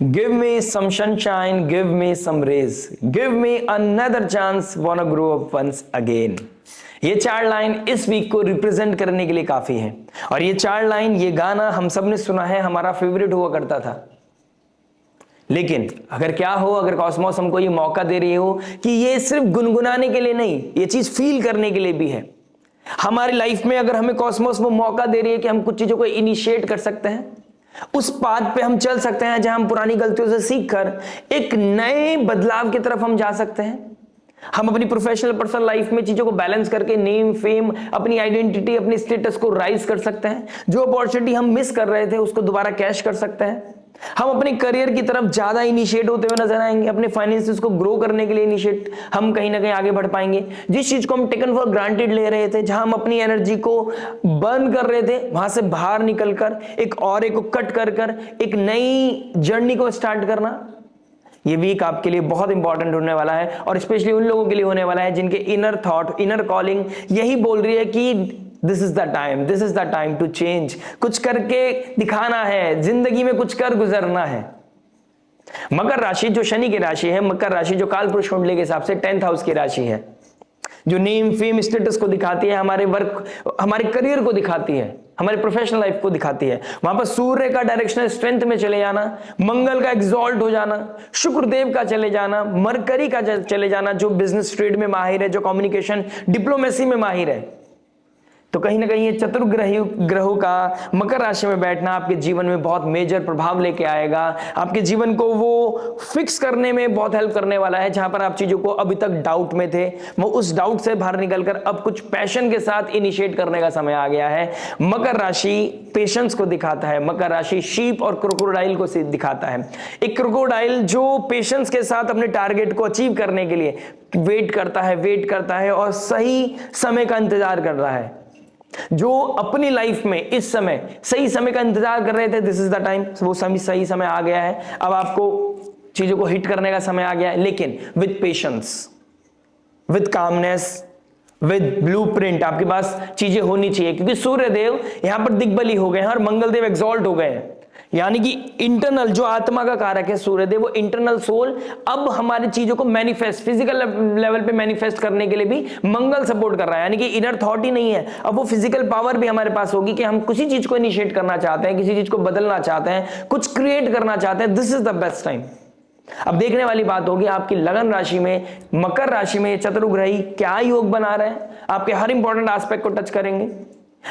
Give me some sunshine, give me some rays, give me another chance, wanna grow up once again. ये चार line इस week को represent करने के लिए काफी है। और ये चार लाइन, ये गाना हम सब ने सुना है, हमारा फेवरेट हुआ करता था। लेकिन अगर क्या हो, अगर कॉस्मोस हमको ये मौका दे रही हो कि ये सिर्फ गुनगुनाने के लिए नहीं, ये चीज फील करने के लिए भी है। हमारी लाइफ में अगर हमें कॉस्मोस वो मौका दे रही है कि हम कुछ चीजों को इनिशिएट कर सकते हैं, उस पाथ पे हम चल सकते हैं जहां हम पुरानी गलतियों से सीखकर एक नए बदलाव की तरफ हम जा सकते हैं। हम अपनी प्रोफेशनल पर्सनल लाइफ में चीजों को बैलेंस करके नेम, फेम, अपनी आइडेंटिटी, अपनी स्टेटस को राइज कर सकते हैं। जो अपॉर्चुनिटी हम मिस कर रहे थे उसको दोबारा कैश कर सकते हैं। हम अपने करियर की तरफ ज्यादा इनिशिएट होते हुए नजर आएंगे। अपने फाइनेंसेस को ग्रो करने के लिए इनिशिएट हम कहीं ना कहीं आगे बढ़ पाएंगे। जिस चीज को हम टेकन फॉर ग्रांटेड ले रहे थे, जहां हम अपनी एनर्जी को बर्न कर रहे थे, वहां से बाहर निकलकर एक और को कट कर एक नई जर्नी को स्टार्ट करना, ये वीक आपके लिए बहुत इंपॉर्टेंट होने वाला है। और स्पेशली उन लोगों के लिए होने वाला है जिनके इनर थॉट, इनर कॉलिंग यही बोल रही है कि this is the time to change. कुछ करके दिखाना है, जिंदगी में कुछ कर गुजरना है। मकर राशि जो शनि की राशि है, मकर राशि जो कालपुरुष कुंडली के हिसाब से 10th हाउस की राशि है, जो नेम, फेम, स्टेटस को दिखाती है, हमारे वर्क, हमारे करियर को दिखाती है, हमारे प्रोफेशनल लाइफ को दिखाती है। वहां पर सूर्य का डायरेक्शनल स्ट्रेंथ में चले जाना, मंगल का एक्सॉल्ट हो जाना, शुक्रदेव का चले जाना, मरकरी का चले जाना, जो बिजनेस ट्रेड में माहिर है, जो कम्युनिकेशन डिप्लोमेसी में माहिर है। तो कहीं ना कहीं ये चतुर्ग्रही ग्रहों का मकर राशि में बैठना आपके जीवन में बहुत मेजर प्रभाव लेके आएगा। आपके जीवन को वो फिक्स करने में बहुत हेल्प करने वाला है। जहां पर आप चीजों को अभी तक डाउट में थे, वो उस डाउट से बाहर निकलकर अब कुछ पैशन के साथ इनिशिएट करने का समय आ गया है। मकर राशि पेशेंस को दिखाता है। मकर राशि शीप और क्रोकोडाइल को दिखाता है। एक क्रोकोडाइल जो पेशेंस के साथ अपने टारगेट को अचीव करने के लिए वेट करता है और सही समय का इंतजार कर रहा है। जो अपनी लाइफ में इस समय सही समय का इंतजार कर रहे थे, दिस इज द टाइम, वो सही समय आ गया है। अब आपको चीजों को हिट करने का समय आ गया है, लेकिन with patience, with calmness, with blueprint आपके पास चीजें होनी चाहिए। क्योंकि सूर्यदेव यहां पर दिग्बली हो गए हैं और मंगलदेव एग्जॉल्ट हो गए हैं। यानी कि इंटरनल जो आत्मा का कारक है सूर्यदेव, वो इंटरनल सोल अब हमारी चीजों को मैनिफेस्ट, फिजिकल लेवल पे मैनिफेस्ट करने के लिए भी मंगल सपोर्ट कर रहा है। यानी कि इनर थॉट ही नहीं है, अब वो फिजिकल पावर भी हमारे पास होगी कि हम किसी चीज को इनिशिएट करना चाहते हैं, किसी चीज को बदलना चाहते हैं, कुछ क्रिएट करना चाहते हैं। This is the best time. अब देखने वाली बात होगी आपकी लगन राशि में, मकर राशि में चतुर्ग्रही क्या योग बना रहे हैं, आपके हर इंपॉर्टेंट एस्पेक्ट को टच करेंगे।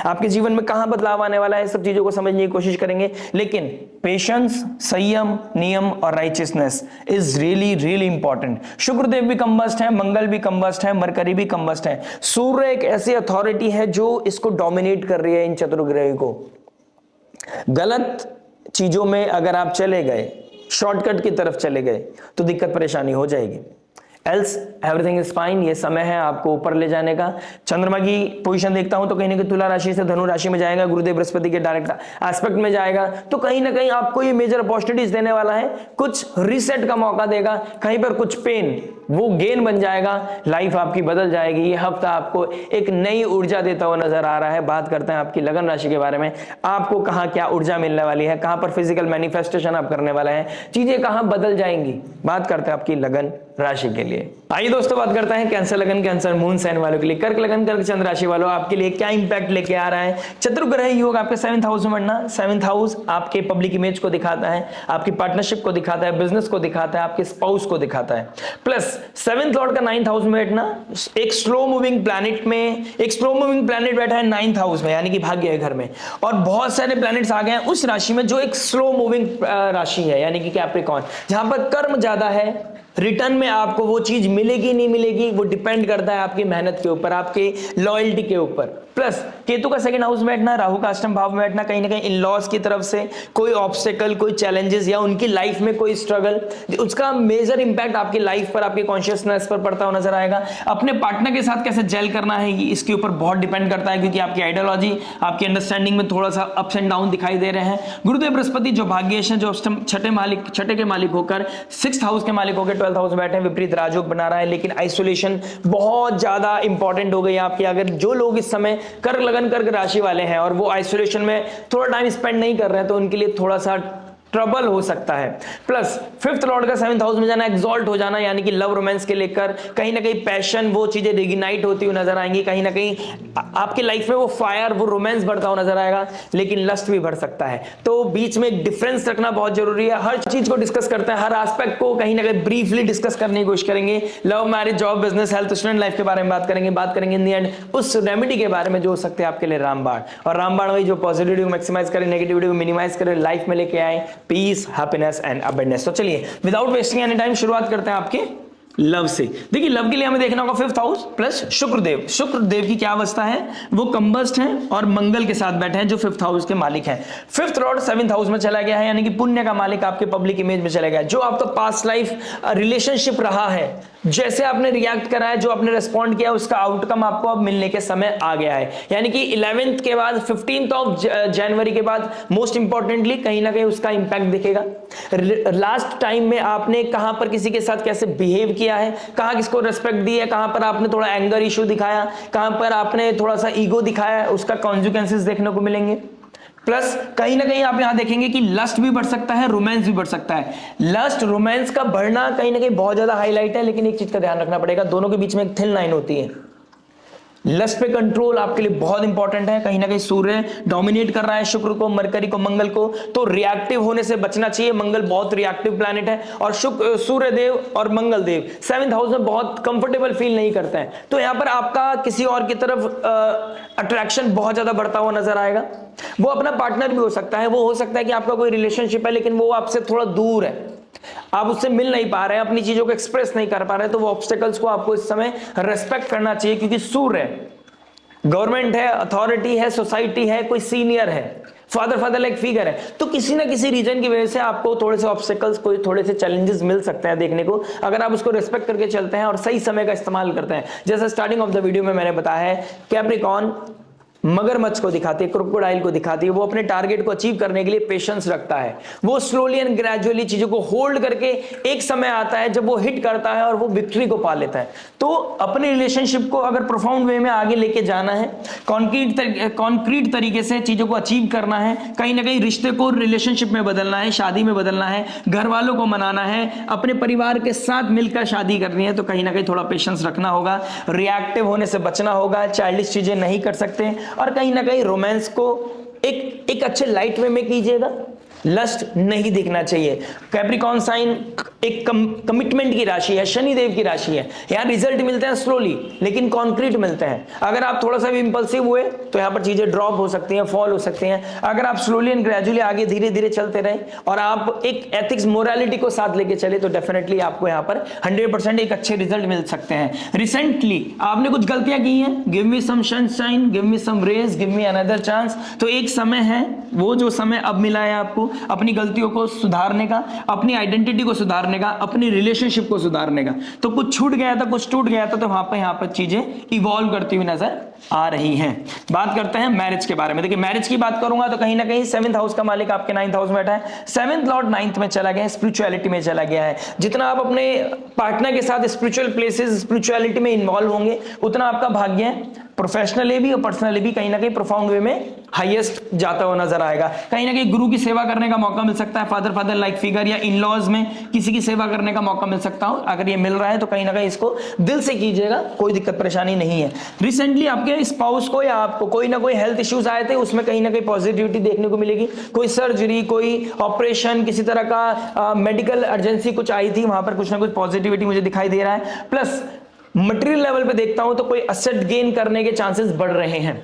आपके जीवन में कहां बदलाव आने वाला है, सब चीजों को समझने की कोशिश करेंगे। लेकिन पेशेंस, संयम, नियम और righteousness is really important. Shukradev भी कंबस्ट है, मंगल भी कंबस्ट है, मरकरी भी कंबस्ट है। सूर्य एक ऐसी अथॉरिटी है जो इसको डोमिनेट कर रही है, इन चतुर्ग्रह को। गलत चीजों में अगर आप चले गए, शॉर्टकट की तरफ चले गए, तो दिक्कत परेशानी हो जाएगी। Else everything is fine. ये समय है आपको ऊपर ले जाने का। चंद्रमा की पोजीशन देखता हूं तो कहीं ना कहीं तुला राशि से धनु राशि में जाएगा, गुरुदेव बृहस्पति के डायरेक्ट एस्पेक्ट में जाएगा, तो कहीं ना कहीं आपको ये मेजर अपॉर्चुनिटीज देने वाला है। कुछ रीसेट का मौका देगा, कहीं पर कुछ पेन वो गेन बन जाएगा, लाइफ आपकी बदल जाएगी। ये हफ्ता आपको एक नई ऊर्जा देता हुआ नजर आ रहा है। बात करते हैं आपकी लगन राशि के बारे में। आपको कहां क्या ऊर्जा मिलने वाली है, कहां पर फिजिकल मैनिफेस्टेशन आप करने वाले हैं, चीजें कहां बदल जाएंगी। बात करते हैं आपकी लगन राशि के लिए। आइए दोस्तों बात करते हैं कैंसर लगन, कैंसर मून साइन वालों के लिए। कर्क लगन, कर्क चंद्र राशि वालों आपके लिए क्या इंपैक्ट लेके आ रहा है। चतुर्ग्रह योग आपके 7th हाउस में बढ़ना। 7th हाउस आपके पब्लिक इमेज को दिखाता है, आपकी पार्टनरशिप को दिखाता है, बिजनेस को दिखाता है, आपके स्पाउस को दिखाता है। प्लस 7th लॉर्ड का 9th हाउस में बैठना, एक स्लो मूविंग प्लैनेट में, एक स्लो मूविंग प्लैनेट बैठा है 9th हाउस में, यानी कि भाग्य है घर में। और बहुत सारे प्लैनेट्स आ गए हैं उस राशि में जो एक स्लो मूविंग राशि है, यानी कि कैप्रिकॉर्न, जहां पर कर्म ज्यादा है। रिटर्न में आपको वो चीज मिलेगी नहीं मिलेगी, वो डिपेंड करता है आपकी मेहनत के ऊपर, आपके लॉयल्टी के ऊपर। प्लस केतु का 2nd हाउस में बैठना, राहु का अष्टम भाव में बैठना, कहीं ना कहीं इन लॉज की तरफ से कोई ऑब्स्टेकल, कोई चैलेंजेस या उनकी लाइफ में कोई स्ट्रगल, उसका मेजर इंपैक्ट आपकी लाइफ पर, आपकी कॉन्शियसनेस पर पड़ता हुआ नजर आएगा। अपने पार्टनर के साथ कैसे जेल करना है इसके ऊपर बहुत डिपेंड करता है, क्योंकि आपकी आइडियोलॉजी, आपकी अंडरस्टैंडिंग में थोड़ा सा अप्स एंड डाउन दिखाई दे रहे हैं। गुरुदेव बृहस्पति जो भाग्येश है, जो छठे के मालिक होकर 6th हाउस के मालिक होकर 12th हाउस में बैठे, विपरीत राजयोग बना रहा है। लेकिन आइसोलेशन बहुत ज्यादा इंपॉर्टेंट हो गई आपकी। अगर जो लोग इस समय कर्क लगन कर्क राशि वाले हैं और वो आइसोलेशन में थोड़ा टाइम स्पेंड नहीं कर रहे हैं, तो उनके लिए थोड़ा सा ट्रबल हो सकता है। प्लस फिफ्थ लॉर्ड का सेवंथ हाउस में जाना, एक्सॉल्ट हो जाना, यानी कि लव रोमांस के लेकर कहीं ना कहीं पैशन, वो चीजें रिग्नाइट होती हुई नजर आएंगी, कहीं ना कहीं आपकी लाइफ में वो फायर, वो रोमांस बढ़ता हुआ नजर आएगा, लेकिन लस्ट भी बढ़ सकता है। तो बीच में एक डिफरेंस रखना बहुत जरूरी है। हर चीज को डिस्कस करते हैं, हर एस्पेक्ट को कहीं ना कहीं ब्रीफली डिस्कस करने की कोशिश करेंगे। Love, marriage, job, business, health, student life के बारे में बात करेंगे इन दी एंड उस रेमेडी के बारे में जो हो सकते हैं आपके लिए रामबाण। और रामबाण वही जो पॉजिटिविटी को मैक्सिमाइज करे, नेगेटिविटी को मिनिमाइज करे, लाइफ में लेके आए पीस, हैप्पीनेस एंड अबंडेंस। तो चलिए विदाउट वेस्टिंग एनी टाइम शुरुआत करते हैं आपके लव से। देखिए लव के लिए हमें देखना होगा fifth house plus Shukradev. Shukradev की क्या अवस्था है, वो कंबस्ट हैं और मंगल के साथ बैठे हैं जो फिफ्थ हाउस के मालिक हैं। फिफ्थ लॉर्ड सेवंथ हाउस में चला गया है, यानी कि पुण्य का मालिक आपके पब्लिक इमेज में चला गया है। जो आपका पास्ट लाइफ रिलेशनशिप रहा है, जैसे आपने रिएक्ट करा है, जो आपने रिस्पॉन्ड किया, उसका आउटकम आपको अब मिलने के समय आ गया है। यानी कि 11th के बाद 15th ऑफ जनवरी के बाद मोस्ट इंपॉर्टेंटली कहीं ना कहीं उसका इंपैक्ट दिखेगा। लास्ट टाइम में आपने कहां पर किसी के साथ कैसे बिहेव किया है, कहां किसको रेस्पेक्ट दी है, कहां पर आपने थोड़ा एंगर इशू दिखाया, कहां पर आपने थोड़ा सा ईगो दिखाया है, उसका कॉन्सिक्वेंसेस देखने को मिलेंगे। प्लस कहीं ना कहीं आप यहां देखेंगे कि लस्ट भी बढ़ सकता है, रोमांस भी बढ़ सकता है। लस्ट रोमांस का बढ़ना कहीं ना कहीं बहुत ज्यादा हाईलाइट है, लेकिन एक चीज का ध्यान रखना पड़ेगा, दोनों के बीच में एक थिन लाइन होती है। लस्ट पे कंट्रोल आपके लिए बहुत इंपॉर्टेंट है। कहीं ना कहीं सूर्य डोमिनेट कर रहा है शुक्र को, मरकरी को, मंगल को, तो रिएक्टिव होने से बचना चाहिए। मंगल बहुत रिएक्टिव प्लैनेट है और सूर्य देव और मंगल देव सेवंथ हाउस में बहुत कंफर्टेबल फील नहीं करते हैं। तो यहां पर आपका किसी और की तरफ अट्रैक्शन बहुत ज्यादा बढ़ता हुआ नजर आएगा। वो अपना पार्टनर भी हो सकता है, वो हो सकता है कि आपका कोई रिलेशनशिप है लेकिन वो आपसे थोड़ा दूर है, आप उससे मिल नहीं पा रहे हैं, अपनी चीजों को एक्सप्रेस नहीं कर पा रहे हैं, तो वो ऑब्स्टेकल्स को आपको इस समय रेस्पेक्ट करना चाहिए। क्योंकि सूर्य गवर्नमेंट है, अथॉरिटी है, सोसाइटी है, कोई सीनियर है, फादर लाइक फिगर है, तो किसी ना किसी रीजन की वजह से आपको थोड़े से ऑब्स्टेकल्स, कोई थोड़े से चैलेंजेस मिल सकते हैं देखने को, अगर आप उसको रिस्पेक्ट करके चलते हैं और सही समय का इस्तेमाल करते हैं। जैसे स्टार्टिंग ऑफ द वीडियो में मैंने बताया है, कैप्रिकॉर्न मगरमच्छ को दिखाती है, क्रोकोडाइल को दिखाती है, वो अपने टारगेट को अचीव करने के लिए पेशेंस रखता है, वो स्लोली एंड ग्रेजुअली चीजों को होल्ड करके एक समय आता है जब वो हिट करता है और वो विक्ट्री को पा लेता है। तो अपने रिलेशनशिप को अगर प्रोफाउंड वे में आगे लेके जाना है, कॉन्क्रीट तरीके से चीजों को अचीव करना है, कहीं ना कहीं रिश्ते को रिलेशनशिप में बदलना है, शादी में बदलना है, घर वालों को मनाना है, अपने परिवार के साथ मिलकर शादी करनी है, तो कहीं ना कहीं थोड़ा पेशेंस रखना होगा, रिएक्टिव होने से बचना होगा, चाइल्डिश चीजें नहीं कर सकते, और कहीं ना कहीं रोमांस को एक अच्छे लाइट वे में कीजिएगा, लस्ट नहीं दिखना चाहिए। कैप्रिकॉर्न साइन एक कमिटमेंट की राशि है, शनिदेव की राशि है, यहां रिजल्ट मिलते हैं स्लोली लेकिन कॉन्क्रीट मिलते हैं। अगर आप थोड़ा सा भी इंपल्सिव हुए तो यहां पर चीजें ड्रॉप हो सकती हैं, फॉल हो सकती हैं। अगर आप स्लोली एंड ग्रेजुअली आगे धीरे धीरे चलते रहे और आप एक एथिक्स, मोरालिटी को साथ लेके चले, तो डेफिनेटली आपको यहां पर 100% एक अच्छे रिजल्ट मिल सकते हैं। रिसेंटली आपने कुछ गलतियां की हैं, give me some sunshine, give me some rays, give me another chance, तो एक समय है, वो जो समय अब मिला है आपको अपनी गलतियों को सुधारने का, अपनी आइडेंटिटी को सुधारने का, अपनी रिलेशनशिप को सुधारने का। तो कुछ छूट गया था, कुछ टूट गया था, तो यहां पर चीजें इवॉल्व करती हुई नजर आ रही हैं। बात करते हैं मैरिज के बारे में। देखिए मैरिज की बात करूंगा तो कहीं ना कहीं सेवंथ हाउस का मालिक आपके 9th हाउस में बैठा है, सेवंथ लॉर्ड 9th में चला गया है, स्पिरिचुअलिटी में चला गया है। जितना आप अपने पार्टनर के साथ स्पिरिचुअल प्लेसेस, स्पिरिचुअलिटी में इन्वॉल्व होंगे, उतना आपका भाग्य है। प्रोफेशनली भी और पर्सनली भी कहीं ना कहीं प्रोफाउंड वे में हाईएस्ट जाता हुआ नजर आएगा। कहीं ना कहीं गुरु की सेवा करने का मौका मिल सकता है, फादर लाइक फिगर या इन लॉज में किसी की सेवा करने का मौका मिल सकता हो। अगर ये मिल रहा है तो कहीं ना कहीं इसको दिल से कीजिएगा, कोई दिक्कत परेशानी नहीं है। रिसेंटली आपके स्पाउस को या आपको कोई ना कोई हेल्थ इश्यूज आए थे, उसमें कहीं ना कहीं पॉजिटिविटी देखने को मिलेगी। कोई सर्जरी, कोई ऑपरेशन, किसी तरह का मेडिकल अर्जेंसी कुछ आई थी, वहां पर कुछ ना कुछ पॉजिटिविटी मुझे दिखाई दे रहा है। प्लस मटेरियल लेवल पे देखता हूं तो कोई असेट गेन करने के चांसेस बढ़ रहे हैं,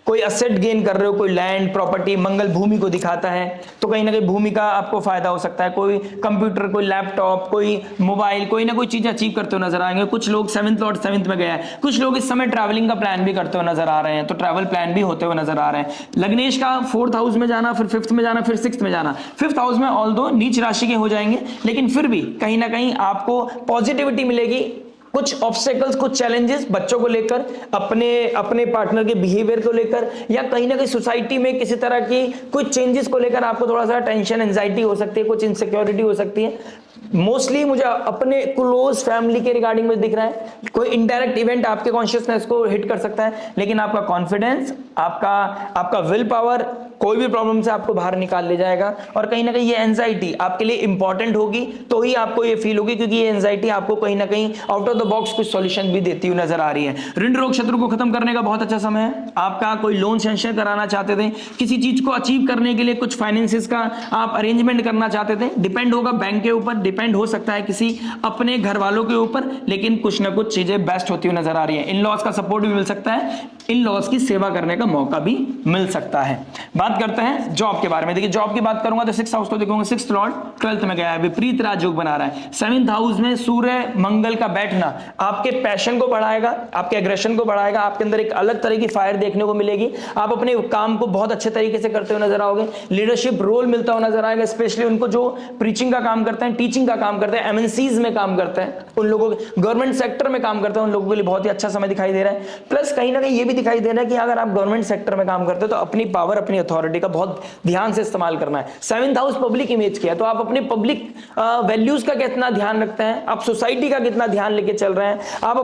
कोई असेट गेन कर रहे हो, कोई लैंड प्रॉपर्टी, मंगल भूमि को दिखाता है, तो कहीं ना कहीं भूमि का आपको फायदा हो सकता है। कोई कंप्यूटर, कोई लैपटॉप, कोई मोबाइल, कोई ना कोई चीज अचीव करते हुए नजर आएंगे। कुछ लोग सेवंथ लॉर्ड 7th में गया है, कुछ लोग इस समय ट्रैवलिंग का प्लान भी करते हुए नजर आ रहे हैं, तो ट्रैवल प्लान भी होते हुए नजर आ रहे हैं। लग्नेश का 4th हाउस में जाना, फिर 5th में जाना, फिर 6th में जाना। 5th हाउस में ऑल्दो नीच राशि के हो जाएंगे, लेकिन फिर भी कहीं ना कहीं आपको पॉजिटिविटी मिलेगी। कुछ ऑब्स्टेकल्स, कुछ चैलेंजेस बच्चों को लेकर, अपने पार्टनर के बिहेवियर को लेकर, या कहीं ना कहीं सोसाइटी में किसी तरह की कुछ चेंजेस को लेकर आपको थोड़ा सा टेंशन, एंजाइटी हो सकती है, कुछ इनसिक्योरिटी हो सकती है। मोस्टली मुझे अपने क्लोज फैमिली के रिगार्डिंग में दिख रहा है, कोई इनडायरेक्ट इवेंट आपके कॉन्शियसनेस को हिट कर सकता है, लेकिन आपका कॉन्फिडेंस, आपका विल पावर कोई भी प्रॉब्लम से आपको बाहर निकाल ले जाएगा। और कहीं ना कहीं ये एंजाइटी आपके लिए इंपॉर्टेंट होगी तो ही आपको ये फील होगी, क्योंकि ये एंजाइटी आपको कहीं ना कहीं आउट ऑफ द बॉक्स कुछ सॉल्यूशन भी देती हुई नजर आ रही है। ऋण रोग शत्रु को खत्म करने का बहुत अच्छा समय है। आपका कोई लोन सैंक्शन कराना चाहते थे, किसी चीज को अचीव करने के लिए कुछ फाइनेंसिस का आप अरेंजमेंट करना चाहते थे, डिपेंड होगा बैंक के ऊपर, डिपेंड हो सकता है किसी अपने घर वालों के ऊपर, लेकिन कुछ ना कुछ चीजें बेस्ट होती हुई नजर आ रही है। इन लॉज का सपोर्ट भी मिल सकता है, इन लॉज की सेवा करने का मौका भी मिल सकता है। बात करते हैं जॉब के बारे में। देखिए जॉब की बात करूंगा तो 6th हाउस को देखूंगा, 6th लॉर्ड 12th में गया है, विपरीत राजयोग बना रहा है। 7th हाउस में सूर्य मंगल का बैठना आपके पैशन को बढ़ाएगा, आपके एग्रेशन को बढ़ाएगा, आपके अंदर एक अलग तरह की फायर देखने को मिलेगी। आप अपने काम को बहुत अच्छे तरीके से करते हुए नजर आओगे, लीडरशिप रोल मिलता हुआ नजर आएगा, स्पेशली उनको जो प्रीचिंग का काम करते हैं, टीचिंग का काम करते हैं, एमएनसीज में काम करते हैं, उन लोगों गवर्नमेंट सेक्टर में काम करते हैं, उन लोगों के लिए बहुत ही अच्छा समय दिखाई दे रहा है। प्लस कहीं ना कहीं ये भी दिखाई दे रहा है कि अगर आप गवर्नमेंट सेक्टर में काम करते हो तो अपनी पावर, अपनी अथॉरिटी का बहुत ध्यान से इस्तेमाल करना है। 7th हाउस पब्लिक इमेज किया, तो आप अपने पब्लिक वैल्यूज का कितना ध्यान रखते हैं, आप सोसाइटी का कितना ध्यान लेके चल रहे हैं, आप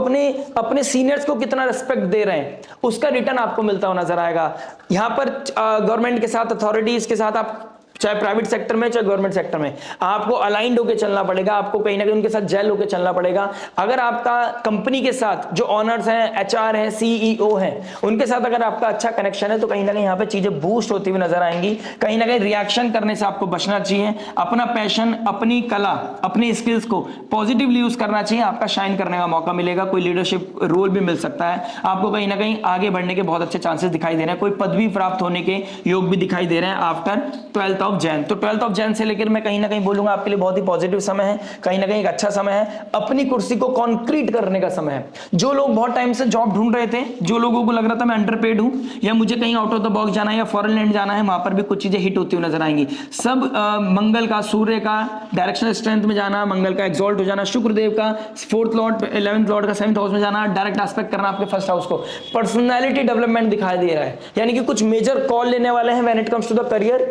अपने सीनियर्स को कितना रिस्पेक्ट दे रहे हैं, उसका रिटर्न आपको मिलता हुआ नजर आएगा। यहां पर गवर्नमेंट के साथ, अथॉरिटीज के साथ, आप चाहे प्राइवेट सेक्टर में चाहे गवर्नमेंट सेक्टर में, आपको अलाइंड होकर चलना पड़ेगा, आपको कहीं ना कहीं उनके साथ जेल होकर चलना पड़ेगा। अगर आपका कंपनी के साथ जो ऑनर्स हैं, एचआर हैं, सीईओ हैं, उनके साथ अगर आपका अच्छा कनेक्शन है तो कहीं ना कहीं यहाँ पे चीजें बूस्ट होती हुई नजर आएंगी। कहीं ना कहीं रिएक्शन करने से आपको बचना चाहिए, अपना पैशन, अपनी कला, अपनी स्किल्स को पॉजिटिवली यूज करना चाहिए, आपका शाइन करने का मौका मिलेगा। कोई लीडरशिप रोल भी मिल सकता है आपको, कहीं ना कहीं आगे बढ़ने के बहुत अच्छे चांसेस दिखाई दे रहे हैं, कोई पदवी प्राप्त होने के योग भी दिखाई दे रहे हैं आफ्टर 12th ऑफ जैन। तो 12th ऑफ जैन से लेकर मैं कहीं ना कहीं बोलूंगा आपके लिए बहुत ही पॉजिटिव समय है, कहीं ना कहीं एक अच्छा समय है, अपनी कुर्सी को कॉन्क्रीट करने का समय है। जो लोग बहुत टाइम से जॉब ढूंढ रहे थे, जो लोगों को लग रहा था मैं अंडरपेड हूं या मुझे कहीं आउट ऑफ द बॉक्स जाना है या फॉरेन लैंड जाना है, वहां पर भी कुछ चीजें हिट होती हुई नजर आएंगी। सब मंगल का, सूर्य का डायरेक्शनल स्ट्रेंथ में जाना, मंगल का एक्सॉल्ट हो जाना, शुक्रदेव का 4th लॉर्ड 11th लॉर्ड का 7th हाउस में जाना, डायरेक्ट एस्पेक्ट करना आपके 1st हाउस को, पर्सनैलिटी डेवलपमेंट दिखाई दे रहा है, यानी कि कुछ मेजर कॉल लेने वाले हैं when it comes to the career,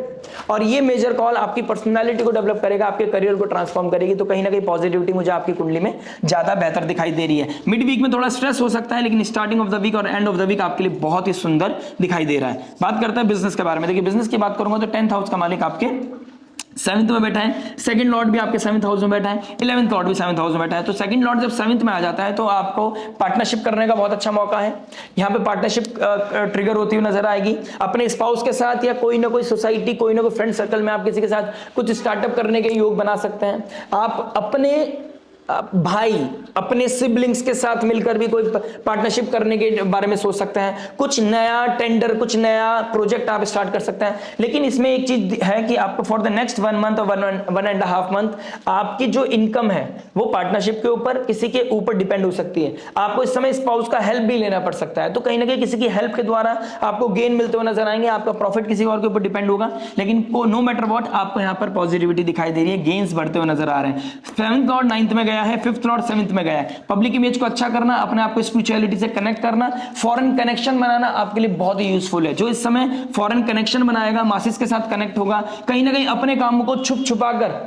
और ये मेजर कॉल आपकी पर्सनालिटी को डेवलप करेगा, आपके करियर को ट्रांसफॉर्म करेगी। तो कहीं ना कहीं पॉजिटिविटी मुझे आपकी कुंडली में ज्यादा बेहतर दिखाई दे रही है। मिड वीक में थोड़ा स्ट्रेस हो सकता है, लेकिन स्टार्टिंग ऑफ द वीक और एंड ऑफ द वीक आपके लिए बहुत ही सुंदर दिखाई दे रहा है। बात करते हैं बिजनेस के बारे में। देखिए बिजनेस की बात करूंगा तो 10th हाउस का मालिक आपके 7th में बैठा है, 2nd लॉर्ड भी आपके 7th हाउस में बैठा है, 11th लॉर्ड भी 7th हाउस में बैठा है। तो 2nd लॉर्ड जब 7th में आ जाता है तो आपको पार्टनरशिप करने का बहुत अच्छा मौका है। यहाँ पे पार्टनरशिप ट्रिगर होती हुई नजर आएगी अपने स्पाउस के साथ, या कोई ना कोई सोसाइटी, कोई ना कोई फ्रेंड सर्कल में आप किसी के साथ कुछ स्टार्टअप करने के योग बना सकते हैं। आप अपने भाई, अपने सिबलिंग्स के साथ मिलकर भी कोई पार्टनरशिप करने के बारे में सोच सकते हैं, कुछ नया टेंडर, कुछ नया प्रोजेक्ट आप स्टार्ट कर सकते हैं। लेकिन इसमें एक चीज है कि आपको फॉर द नेक्स्ट 1 मंथ और 1.5 मंथ आपकी जो इनकम है वो पार्टनरशिप के ऊपर, किसी के ऊपर डिपेंड हो सकती है। आपको इस समय स्पाउस का हेल्प भी लेना पड़ सकता है, तो कहीं ना कहीं किसी की हेल्प के द्वारा आपको गेन मिलते हुए नजर आएंगे, आपका प्रॉफिट किसी और के ऊपर डिपेंड होगा, लेकिन नो मैटर व्हाट आपको यहाँ पर पॉजिटिविटी दिखाई दे रही है, गेन्स बढ़ते हुए नजर आ रहे हैं। 7th लॉर्ड 9th में गया है, 5th लॉर्ड 7th में गया है। पब्लिक इमेज को अच्छा करना, अपने आप को स्पिरिचुअलिटी से कनेक्ट करना, फॉरेन कनेक्शन बनाना आपके लिए बहुत ही यूजफुल है। जो इस समय फॉरेन कनेक्शन बनाएगा, मासिस के साथ कनेक्ट होगा, कहीं ना कहीं अपने कामों को छुप छुपा कर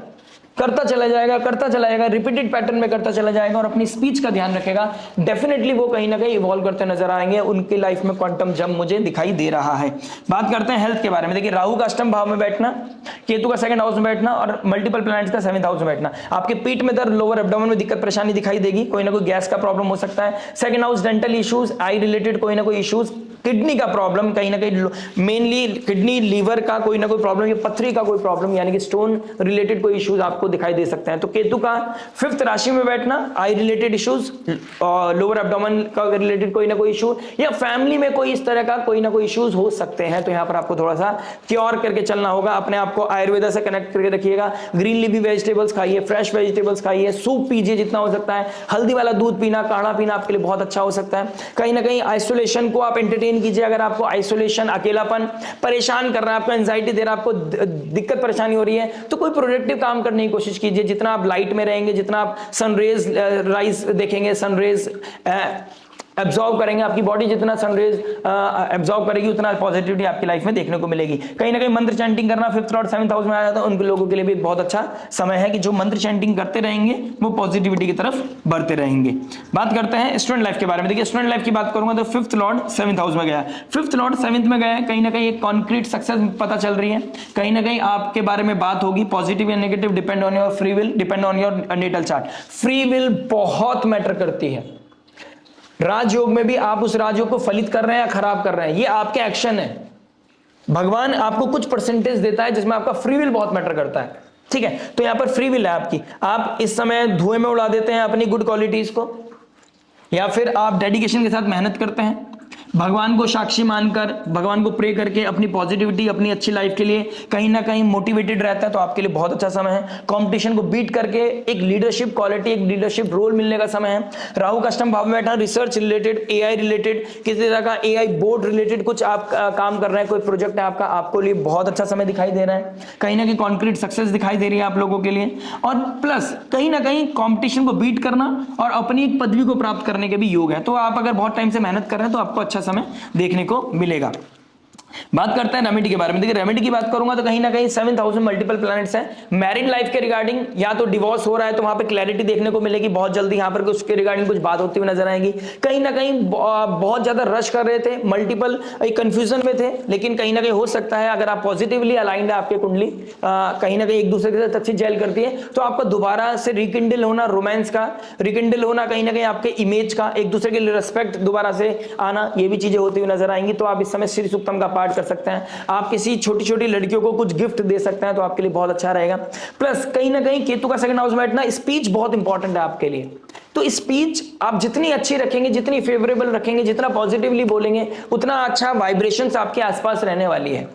करता चला जाएगा, रिपीटेड पैटर्न में करता चला जाएगा और अपनी स्पीच का ध्यान रखेगा, डेफिनेटली वो कहीं ना कहीं इवॉल्व करते नजर आएंगे। उनकी लाइफ में क्वांटम जंप मुझे दिखाई दे रहा है। बात करते हैं हेल्थ के बारे में। देखिए राहु का अष्टम भाव में बैठना, केतु का 2nd हाउस में बैठना और मल्टीपल प्लैनेट्स का 7th हाउस में बैठना, आपके पीठ में दर्द, लोअर एब्डोमेन में दिक्कत परेशानी दिखाई देगी, कोई ना कोई गैस का प्रॉब्लम हो सकता है। 2nd house dental issues, I related कोई ना कोई इश्यूज, किडनी का प्रॉब्लम, कहीं ना कहीं मेनली किडनी, लीवर का कोई ना कोई प्रॉब्लम या पथरी का कोई प्रॉब्लम, यानी कि स्टोन रिलेटेड कोई इश्यूज आपको दिखाई दे सकते हैं। तो केतु का 5th राशि में बैठना, I related issues, lower abdomen का रिलेटेड कोई ना कोई इशू, या फैमिली में कोई इस तरह का कोई ना कोई इश्यूज हो सकते हैं। तो यहाँ पर आपको थोड़ा सा क्योर करके चलना होगा, अपने आप को आयुर्वेदा से कनेक्ट करके रखिएगा, ग्रीन लीफी वेजिटेबल्स खाइए, फ्रेश वेजिटेबल्स खाइए, सूप पीजिए जितना हो सकता है, हल्दी वाला दूध पीना, काढ़ा पीना आपके लिए बहुत अच्छा हो सकता है। कहीं ना कहीं आइसोलेशन को आप एंटरटेन कीजिए। अगर आपको आइसोलेशन, अकेलापन परेशान कर रहा है, आपको एंजाइटी दे रहा है, आपको दिक्कत परेशानी हो रही है, तो कोई प्रोडक्टिव काम करने की कोशिश कीजिए। जितना आप लाइट में रहेंगे, जितना आप सनरेज राइज देखेंगे, सनरेज एब्जॉर्व करेंगे, आपकी बॉडी जितना सनरेज एब्जॉर्व करेगी उतना पॉजिटिविटी आपकी लाइफ में देखने को मिलेगी। कहीं ना कहीं मंत्र चैंटिंग करना 5th लॉर्ड 7th हाउस में आया था, उन लोगों के लिए भी एक बहुत अच्छा समय है कि जो मंत्र चैंटिंग करते रहेंगे वो पॉजिटिविटी की तरफ बढ़ते रहेंगे। बात करते हैं स्टूडेंट लाइफ के बारे में। देखिए स्टूडेंट लाइफ की बात करूंगा तो 5th लॉर्ड 7th हाउस में गया, 5th लॉर्ड 7th में गया, कहीं ना कहीं एक कॉन्क्रीट सक्सेस पता चल रही है, कहीं ना कहीं आपके बारे में बात होगी, पॉजिटिव या negative depend on your free will, depend on your natal chart. Free will बहुत मैटर करती है। राजयोग में भी आप उस राजयोग को फलित कर रहे हैं या खराब कर रहे हैं, ये आपके एक्शन है। भगवान आपको कुछ परसेंटेज देता है जिसमें आपका फ्री विल बहुत मैटर करता है, ठीक है। तो यहां पर फ्री विल है आपकी, आप इस समय धुएं में उड़ा देते हैं अपनी गुड क्वालिटीज को, या फिर आप डेडिकेशन के साथ मेहनत करते हैं, भगवान को साक्षी मानकर, भगवान को प्रे करके अपनी पॉजिटिविटी, अपनी अच्छी लाइफ के लिए कहीं ना कहीं मोटिवेटेड रहता है, तो आपके लिए बहुत अच्छा समय है। कंपटीशन को बीट करके एक लीडरशिप क्वालिटी, एक लीडरशिप रोल मिलने का समय है। राहु कष्टम भाव में बैठा, रिसर्च रिलेटेड, एआई रिलेटेड, किसी तरह का एआई बोर्ड रिलेटेड कुछ आप काम कर रहे हैं, कोई प्रोजेक्ट है आपका, आपको लिए बहुत अच्छा समय दिखाई दे रहा है। कहीं ना कहीं कॉन्क्रीट सक्सेस दिखाई दे रही है आप लोगों के लिए, और प्लस कहीं ना कहीं कॉम्पिटिशन को बीट करना और अपनी एक पदवी को प्राप्त करने के भी योग है। तो आप अगर बहुत टाइम से मेहनत कर रहे हैं तो आपको अच्छा समय देखने को मिलेगा। बात करते हैं रेमेडी के बारे में। देखिए रेमेडी की बात करूंगा तो कहीं ना कहीं 7th हाउस में मल्टीपल प्लैनेट्स हैं। मैरिड लाइफ के रिगार्डिंग या तो डिवोर्स हो रहा है तो वहां पे क्लैरिटी देखने को मिलेगी बहुत जल्दी, यहां पर उसके रिगार्डिंग कुछ बात होती हुई नजर आएगी। कहीं ना कहीं बहुत ज्यादा रश कर रहे थे, मल्टीपल कंफ्यूजन में थे, लेकिन कहीं ना कहीं हो सकता है अगर आप पॉजिटिवली अलाइंड है, आपके कुंडली कहीं ना कहीं एक दूसरे के साथ अच्छी जेल करती है, तो आपका दोबारा से रिकिंडल होना, रोमांस का रिकिंडल होना, कहीं ना कहीं आपके इमेज का, एक दूसरे के लिए रिस्पेक्ट दोबारा से आना, ये भी चीजें होती हुई नजर आएंगी। तो आप इस समय श्री सूक्तम का पाठ कर सकते हैं, आप किसी छोटी छोटी लड़कियों को कुछ गिफ्ट दे सकते हैं, तो आपके लिए बहुत अच्छा रहेगा। प्लस कहीं ना कहीं केतु का 2nd हाउस में बैठना, स्पीच बहुत इंपॉर्टेंट है आपके लिए। तो स्पीच आप जितनी अच्छी रखेंगे, जितनी फेवरेबल रखेंगे, जितना पॉजिटिवली बोलेंगे, उतना अच्छा वाइब्रेशंस आपके आसपास रहने वाली है।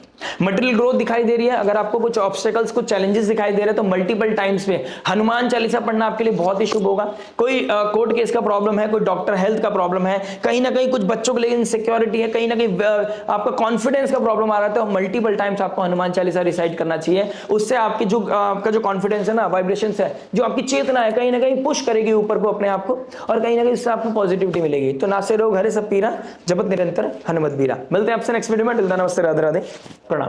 मटेरियल ग्रोथ दिखाई दे रही है। अगर आपको कुछ ऑब्स्टेकल्स, कुछ चैलेंजेस दिखाई दे रहे हैं तो मल्टीपल टाइम्स पे हनुमान चालीसा पढ़ना आपके लिए बहुत ही शुभ होगा। कोई कोर्ट केस का प्रॉब्लम है, कोई डॉक्टर हेल्थ का प्रॉब्लम है, कहीं ना कहीं कुछ बच्चों के लिए इनसिक्योरिटी है, कहीं ना कहीं आपका कॉन्फिडेंस का प्रॉब्लम आ रहा है, तो मल्टीपल टाइम्स आपको हनुमान चालीसा रिसाइट करना चाहिए। उससे आपकी जो आपका जो कॉन्फिडेंस है ना, वाइब्रेशन है, जो आपकी चेतना है, कहीं ना कहीं पुश करेगी ऊपर को अपने आप को, और कहीं ना कहीं इससे आपको पॉजिटिविटी मिलेगी। तो नासे रोग हरे सब पीरा, जपत निरंतर हनुमत बीरा। मिलते हैं आपसे नेक्स्ट वीडियो में। नमस्ते, राधे राधे, प्रणाम।